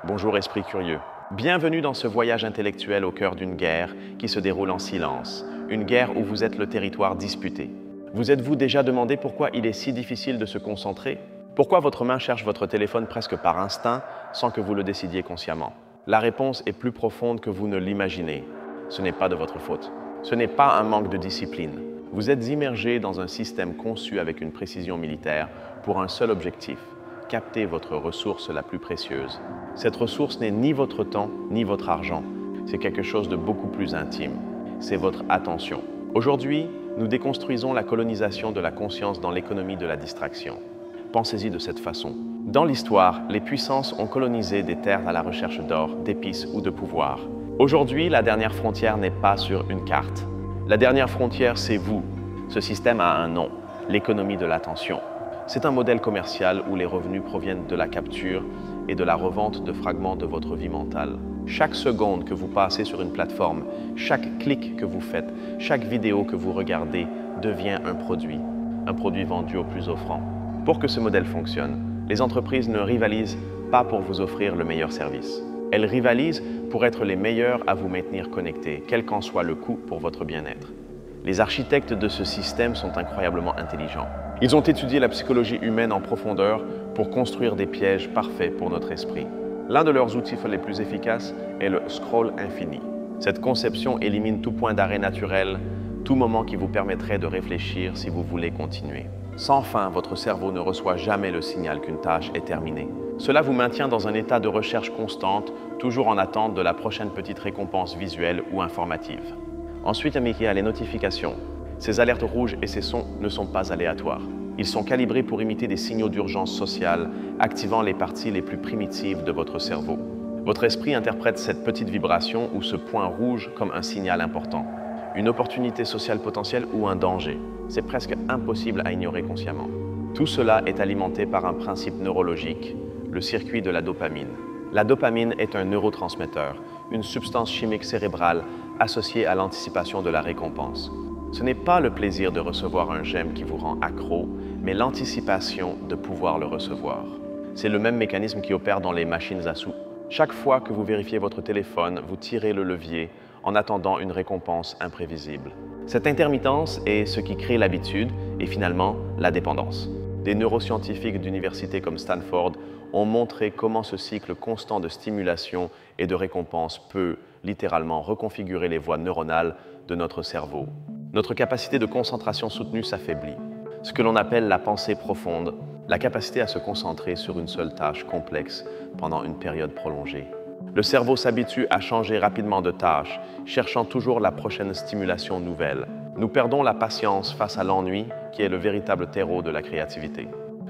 Bonjour esprit curieux. Bienvenue dans ce voyage intellectuel au cœur d'une guerre qui se déroule en silence. Une guerre où vous êtes le territoire disputé. Vous êtes-vous déjà demandé pourquoi il est si difficile de se concentrer? Pourquoi votre main cherche votre téléphone presque par instinct sans que vous le décidiez consciemment? La réponse est plus profonde que vous ne l'imaginez. Ce n'est pas de votre faute. Ce n'est pas un manque de discipline. Vous êtes immergé dans un système conçu avec une précision militaire pour un seul objectif: capter votre ressource la plus précieuse. Cette ressource n'est ni votre temps, ni votre argent. C'est quelque chose de beaucoup plus intime. C'est votre attention. Aujourd'hui, nous déconstruisons la colonisation de la conscience dans l'économie de la distraction. Pensez-y de cette façon. Dans l'histoire, les puissances ont colonisé des terres à la recherche d'or, d'épices ou de pouvoir. Aujourd'hui, la dernière frontière n'est pas sur une carte. La dernière frontière, c'est vous. Ce système a un nom: l'économie de l'attention. C'est un modèle commercial où les revenus proviennent de la capture et de la revente de fragments de votre vie mentale. Chaque seconde que vous passez sur une plateforme, chaque clic que vous faites, chaque vidéo que vous regardez devient un produit vendu au plus offrant. Pour que ce modèle fonctionne, les entreprises ne rivalisent pas pour vous offrir le meilleur service. Elles rivalisent pour être les meilleures à vous maintenir connecté, quel qu'en soit le coût pour votre bien-être. Les architectes de ce système sont incroyablement intelligents. Ils ont étudié la psychologie humaine en profondeur pour construire des pièges parfaits pour notre esprit. L'un de leurs outils les plus efficaces est le scroll infini. Cette conception élimine tout point d'arrêt naturel, tout moment qui vous permettrait de réfléchir si vous voulez continuer. Sans fin, votre cerveau ne reçoit jamais le signal qu'une tâche est terminée. Cela vous maintient dans un état de recherche constante, toujours en attente de la prochaine petite récompense visuelle ou informative. Ensuite, il y a les notifications. Ces alertes rouges et ces sons ne sont pas aléatoires. Ils sont calibrés pour imiter des signaux d'urgence sociale, activant les parties les plus primitives de votre cerveau. Votre esprit interprète cette petite vibration ou ce point rouge comme un signal important, une opportunité sociale potentielle ou un danger. C'est presque impossible à ignorer consciemment. Tout cela est alimenté par un principe neurologique, le circuit de la dopamine. La dopamine est un neurotransmetteur, une substance chimique cérébrale associée à l'anticipation de la récompense. Ce n'est pas le plaisir de recevoir un j'aime qui vous rend accro, mais l'anticipation de pouvoir le recevoir. C'est le même mécanisme qui opère dans les machines à sous. Chaque fois que vous vérifiez votre téléphone, vous tirez le levier en attendant une récompense imprévisible. Cette intermittence est ce qui crée l'habitude et finalement la dépendance. Des neuroscientifiques d'universités comme Stanford ont montré comment ce cycle constant de stimulation et de récompense peut littéralement reconfigurer les voies neuronales de notre cerveau. Notre capacité de concentration soutenue s'affaiblit. Ce que l'on appelle la pensée profonde, la capacité à se concentrer sur une seule tâche complexe pendant une période prolongée. Le cerveau s'habitue à changer rapidement de tâche, cherchant toujours la prochaine stimulation nouvelle. Nous perdons la patience face à l'ennui, qui est le véritable terreau de la créativité.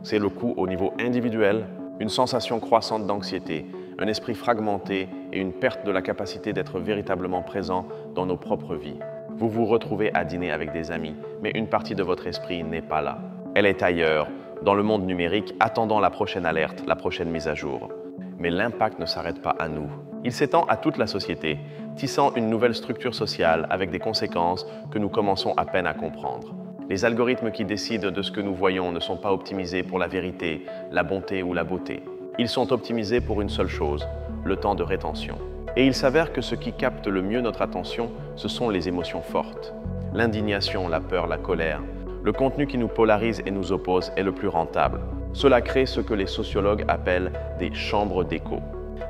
C'est le coût au niveau individuel, une sensation croissante d'anxiété, un esprit fragmenté et une perte de la capacité d'être véritablement présent dans nos propres vies. Vous vous retrouvez à dîner avec des amis, mais une partie de votre esprit n'est pas là. Elle est ailleurs, dans le monde numérique, attendant la prochaine alerte, la prochaine mise à jour. Mais l'impact ne s'arrête pas à nous. Il s'étend à toute la société, tissant une nouvelle structure sociale avec des conséquences que nous commençons à peine à comprendre. Les algorithmes qui décident de ce que nous voyons ne sont pas optimisés pour la vérité, la bonté ou la beauté. Ils sont optimisés pour une seule chose: le temps de rétention. Et il s'avère que ce qui capte le mieux notre attention, ce sont les émotions fortes. L'indignation, la peur, la colère. Le contenu qui nous polarise et nous oppose est le plus rentable. Cela crée ce que les sociologues appellent des chambres d'écho.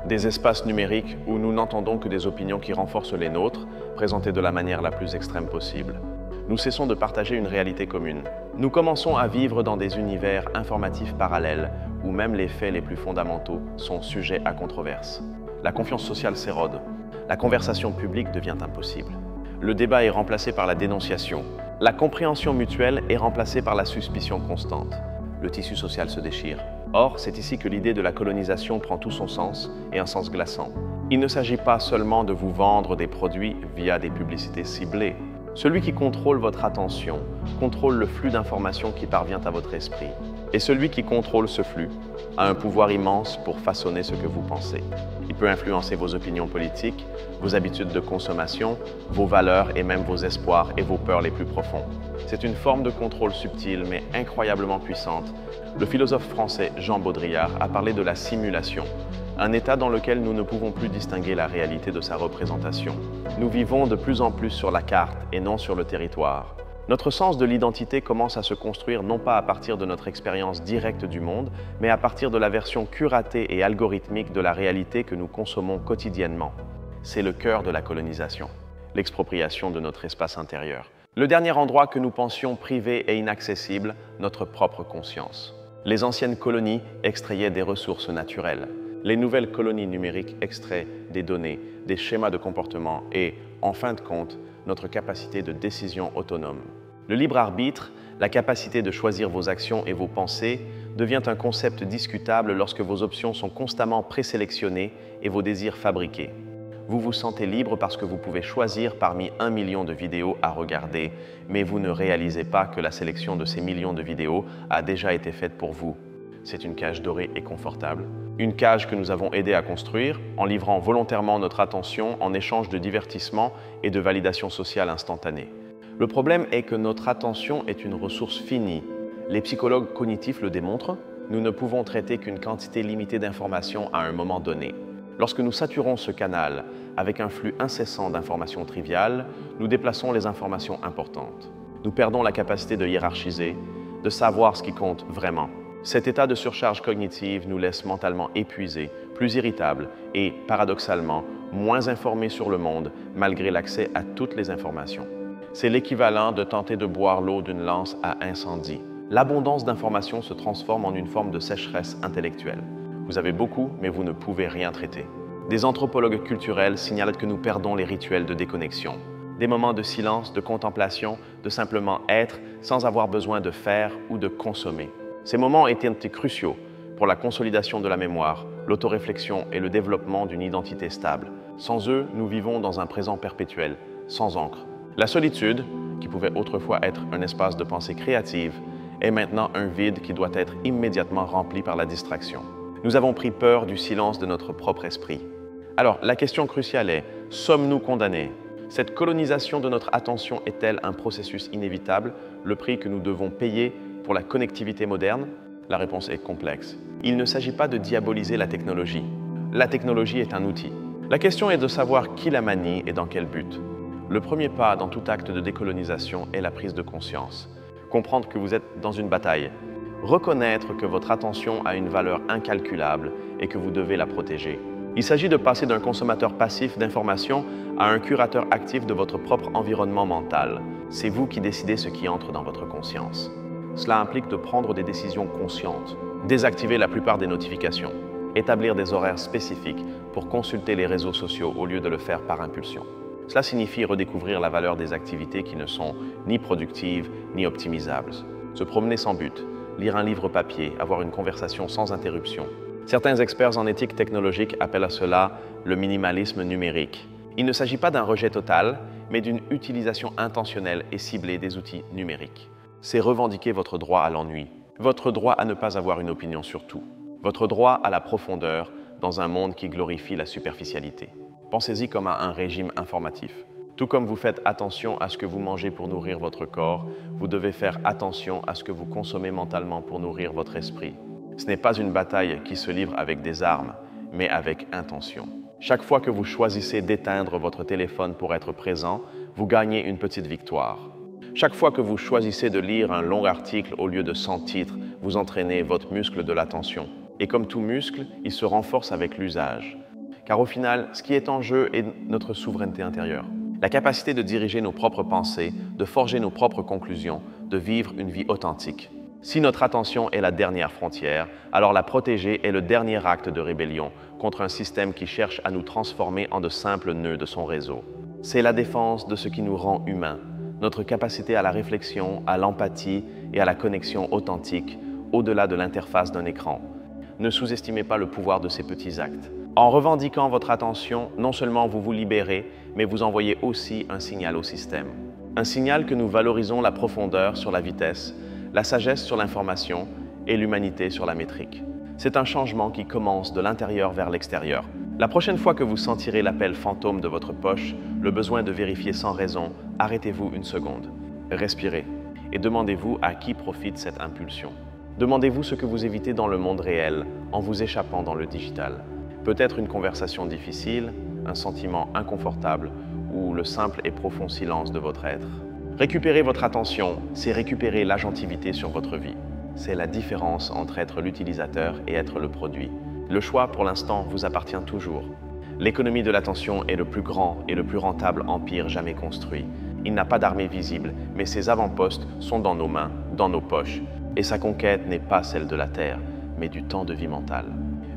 Des espaces numériques où nous n'entendons que des opinions qui renforcent les nôtres, présentées de la manière la plus extrême possible. Nous cessons de partager une réalité commune. Nous commençons à vivre dans des univers informatifs parallèles où même les faits les plus fondamentaux sont sujets à controverse. La confiance sociale s'érode. La conversation publique devient impossible. Le débat est remplacé par la dénonciation. La compréhension mutuelle est remplacée par la suspicion constante. Le tissu social se déchire. Or, c'est ici que l'idée de la colonisation prend tout son sens et un sens glaçant. Il ne s'agit pas seulement de vous vendre des produits via des publicités ciblées. Celui qui contrôle votre attention contrôle le flux d'informations qui parvient à votre esprit. Et celui qui contrôle ce flux a un pouvoir immense pour façonner ce que vous pensez. Il peut influencer vos opinions politiques, vos habitudes de consommation, vos valeurs et même vos espoirs et vos peurs les plus profonds. C'est une forme de contrôle subtile mais incroyablement puissante. Le philosophe français Jean Baudrillard a parlé de la simulation, un état dans lequel nous ne pouvons plus distinguer la réalité de sa représentation. Nous vivons de plus en plus sur la carte et non sur le territoire. Notre sens de l'identité commence à se construire non pas à partir de notre expérience directe du monde, mais à partir de la version curatée et algorithmique de la réalité que nous consommons quotidiennement. C'est le cœur de la colonisation, l'expropriation de notre espace intérieur. Le dernier endroit que nous pensions privé et inaccessible, notre propre conscience. Les anciennes colonies extrayaient des ressources naturelles. Les nouvelles colonies numériques extraient des données, des schémas de comportement et, en fin de compte, notre capacité de décision autonome. Le libre arbitre, la capacité de choisir vos actions et vos pensées, devient un concept discutable lorsque vos options sont constamment présélectionnées et vos désirs fabriqués. Vous vous sentez libre parce que vous pouvez choisir parmi 1 million de vidéos à regarder, mais vous ne réalisez pas que la sélection de ces millions de vidéos a déjà été faite pour vous. C'est une cage dorée et confortable. Une cage que nous avons aidé à construire en livrant volontairement notre attention en échange de divertissement et de validation sociale instantanée. Le problème est que notre attention est une ressource finie. Les psychologues cognitifs le démontrent, nous ne pouvons traiter qu'une quantité limitée d'informations à un moment donné. Lorsque nous saturons ce canal avec un flux incessant d'informations triviales, nous déplaçons les informations importantes. Nous perdons la capacité de hiérarchiser, de savoir ce qui compte vraiment. Cet état de surcharge cognitive nous laisse mentalement épuisés, plus irritables et, paradoxalement, moins informés sur le monde malgré l'accès à toutes les informations. C'est l'équivalent de tenter de boire l'eau d'une lance à incendie. L'abondance d'informations se transforme en une forme de sécheresse intellectuelle. Vous avez beaucoup, mais vous ne pouvez rien traiter. Des anthropologues culturels signalent que nous perdons les rituels de déconnexion. Des moments de silence, de contemplation, de simplement être sans avoir besoin de faire ou de consommer. Ces moments étaient cruciaux pour la consolidation de la mémoire, l'autoréflexion et le développement d'une identité stable. Sans eux, nous vivons dans un présent perpétuel, sans encre. La solitude, qui pouvait autrefois être un espace de pensée créative, est maintenant un vide qui doit être immédiatement rempli par la distraction. Nous avons pris peur du silence de notre propre esprit. Alors, la question cruciale est, sommes-nous condamnés? Cette colonisation de notre attention est-elle un processus inévitable, le prix que nous devons payer pour la connectivité moderne? La réponse est complexe. Il ne s'agit pas de diaboliser la technologie. La technologie est un outil. La question est de savoir qui la manie et dans quel but. Le premier pas dans tout acte de décolonisation est la prise de conscience. Comprendre que vous êtes dans une bataille. Reconnaître que votre attention a une valeur incalculable et que vous devez la protéger. Il s'agit de passer d'un consommateur passif d'informations à un curateur actif de votre propre environnement mental. C'est vous qui décidez ce qui entre dans votre conscience. Cela implique de prendre des décisions conscientes, désactiver la plupart des notifications, établir des horaires spécifiques pour consulter les réseaux sociaux au lieu de le faire par impulsion. Cela signifie redécouvrir la valeur des activités qui ne sont ni productives ni optimisables. Se promener sans but, lire un livre papier, avoir une conversation sans interruption. Certains experts en éthique technologique appellent à cela le minimalisme numérique. Il ne s'agit pas d'un rejet total, mais d'une utilisation intentionnelle et ciblée des outils numériques. C'est revendiquer votre droit à l'ennui, votre droit à ne pas avoir une opinion sur tout, votre droit à la profondeur dans un monde qui glorifie la superficialité. Pensez-y comme à un régime informatif. Tout comme vous faites attention à ce que vous mangez pour nourrir votre corps, vous devez faire attention à ce que vous consommez mentalement pour nourrir votre esprit. Ce n'est pas une bataille qui se livre avec des armes, mais avec intention. Chaque fois que vous choisissez d'éteindre votre téléphone pour être présent, vous gagnez une petite victoire. Chaque fois que vous choisissez de lire un long article au lieu de 100 titres, vous entraînez votre muscle de l'attention. Et comme tout muscle, il se renforce avec l'usage. Car au final, ce qui est en jeu est notre souveraineté intérieure. La capacité de diriger nos propres pensées, de forger nos propres conclusions, de vivre une vie authentique. Si notre attention est la dernière frontière, alors la protéger est le dernier acte de rébellion contre un système qui cherche à nous transformer en de simples nœuds de son réseau. C'est la défense de ce qui nous rend humains, notre capacité à la réflexion, à l'empathie et à la connexion authentique, au-delà de l'interface d'un écran. Ne sous-estimez pas le pouvoir de ces petits actes. En revendiquant votre attention, non seulement vous vous libérez, mais vous envoyez aussi un signal au système. Un signal que nous valorisons la profondeur sur la vitesse, la sagesse sur l'information et l'humanité sur la métrique. C'est un changement qui commence de l'intérieur vers l'extérieur. La prochaine fois que vous sentirez l'appel fantôme de votre poche, le besoin de vérifier sans raison, arrêtez-vous une seconde, respirez et demandez-vous à qui profite cette impulsion. Demandez-vous ce que vous évitez dans le monde réel en vous échappant dans le digital. Peut-être une conversation difficile, un sentiment inconfortable ou le simple et profond silence de votre être. Récupérer votre attention, c'est récupérer l'agentivité sur votre vie. C'est la différence entre être l'utilisateur et être le produit. Le choix, pour l'instant, vous appartient toujours. L'économie de l'attention est le plus grand et le plus rentable empire jamais construit. Il n'a pas d'armée visible, mais ses avant-postes sont dans nos mains, dans nos poches. Et sa conquête n'est pas celle de la Terre, mais du temps de vie mentale.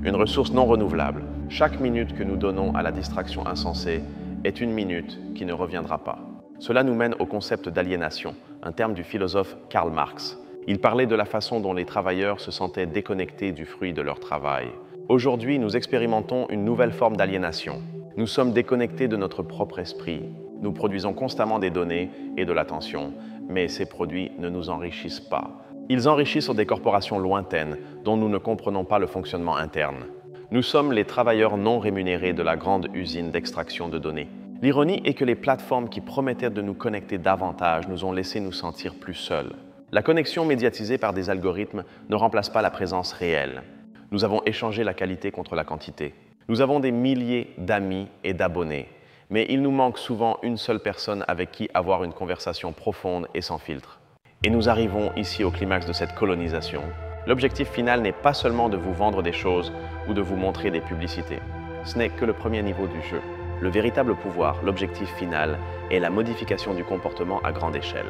Une ressource non renouvelable. Chaque minute que nous donnons à la distraction insensée est une minute qui ne reviendra pas. Cela nous mène au concept d'aliénation, un terme du philosophe Karl Marx. Il parlait de la façon dont les travailleurs se sentaient déconnectés du fruit de leur travail. Aujourd'hui, nous expérimentons une nouvelle forme d'aliénation. Nous sommes déconnectés de notre propre esprit. Nous produisons constamment des données et de l'attention, mais ces produits ne nous enrichissent pas. Ils enrichissent des corporations lointaines dont nous ne comprenons pas le fonctionnement interne. Nous sommes les travailleurs non rémunérés de la grande usine d'extraction de données. L'ironie est que les plateformes qui promettaient de nous connecter davantage nous ont laissé nous sentir plus seuls. La connexion médiatisée par des algorithmes ne remplace pas la présence réelle. Nous avons échangé la qualité contre la quantité. Nous avons des milliers d'amis et d'abonnés, mais il nous manque souvent une seule personne avec qui avoir une conversation profonde et sans filtre. Et nous arrivons ici au climax de cette colonisation. L'objectif final n'est pas seulement de vous vendre des choses ou de vous montrer des publicités. Ce n'est que le premier niveau du jeu. Le véritable pouvoir, l'objectif final, est la modification du comportement à grande échelle.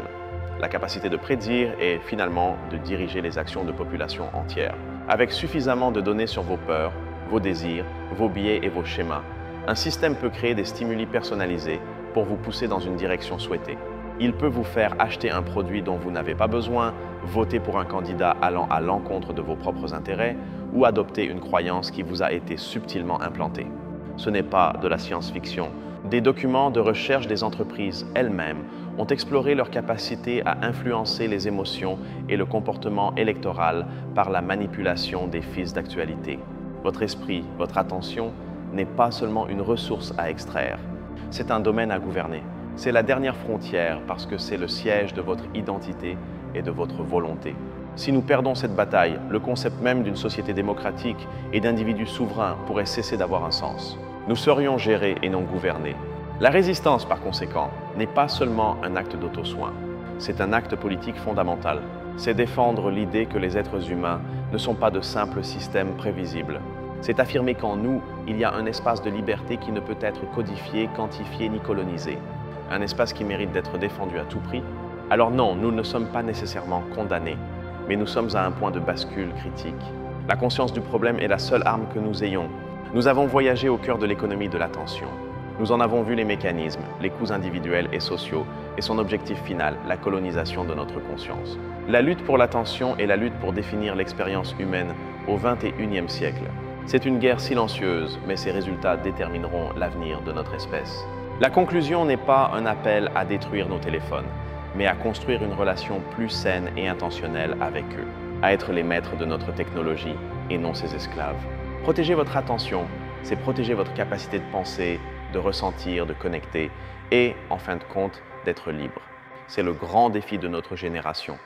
La capacité de prédire et finalement de diriger les actions de populations entières. Avec suffisamment de données sur vos peurs, vos désirs, vos biais et vos schémas, un système peut créer des stimuli personnalisés pour vous pousser dans une direction souhaitée. Il peut vous faire acheter un produit dont vous n'avez pas besoin, voter pour un candidat allant à l'encontre de vos propres intérêts ou adopter une croyance qui vous a été subtilement implantée. Ce n'est pas de la science-fiction. Des documents de recherche des entreprises elles-mêmes ont exploré leur capacité à influencer les émotions et le comportement électoral par la manipulation des fils d'actualité. Votre esprit, votre attention n'est pas seulement une ressource à extraire, c'est un domaine à gouverner. C'est la dernière frontière parce que c'est le siège de votre identité et de votre volonté. Si nous perdons cette bataille, le concept même d'une société démocratique et d'individus souverains pourrait cesser d'avoir un sens. Nous serions gérés et non gouvernés. La résistance, par conséquent, n'est pas seulement un acte d'auto-soin. C'est un acte politique fondamental. C'est défendre l'idée que les êtres humains ne sont pas de simples systèmes prévisibles. C'est affirmer qu'en nous, il y a un espace de liberté qui ne peut être codifié, quantifié ni colonisé. Un espace qui mérite d'être défendu à tout prix. Alors non, nous ne sommes pas nécessairement condamnés, mais nous sommes à un point de bascule critique. La conscience du problème est la seule arme que nous ayons. Nous avons voyagé au cœur de l'économie de l'attention. Nous en avons vu les mécanismes, les coûts individuels et sociaux, et son objectif final, la colonisation de notre conscience. La lutte pour l'attention est la lutte pour définir l'expérience humaine au XXIe siècle. C'est une guerre silencieuse, mais ses résultats détermineront l'avenir de notre espèce. La conclusion n'est pas un appel à détruire nos téléphones, mais à construire une relation plus saine et intentionnelle avec eux, à être les maîtres de notre technologie et non ses esclaves. Protéger votre attention, c'est protéger votre capacité de penser, de ressentir, de connecter et, en fin de compte, d'être libre. C'est le grand défi de notre génération.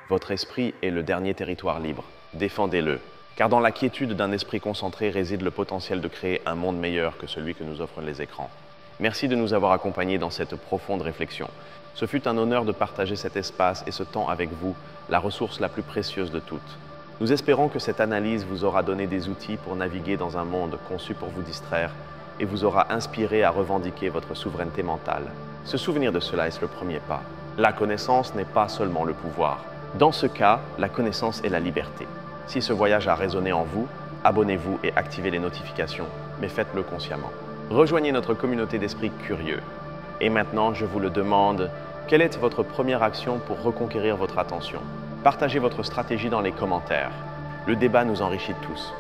Votre esprit est le dernier territoire libre. Défendez-le, car dans la quiétude d'un esprit concentré réside le potentiel de créer un monde meilleur que celui que nous offrent les écrans. Merci de nous avoir accompagnés dans cette profonde réflexion. Ce fut un honneur de partager cet espace et ce temps avec vous, la ressource la plus précieuse de toutes. Nous espérons que cette analyse vous aura donné des outils pour naviguer dans un monde conçu pour vous distraire et vous aura inspiré à revendiquer votre souveraineté mentale. Se souvenir de cela est le premier pas. La connaissance n'est pas seulement le pouvoir. Dans ce cas, la connaissance est la liberté. Si ce voyage a résonné en vous, abonnez-vous et activez les notifications, mais faites-le consciemment. Rejoignez notre communauté d'esprits curieux. Et maintenant, je vous le demande, quelle est votre première action pour reconquérir votre attention? Partagez votre stratégie dans les commentaires. Le débat nous enrichit tous.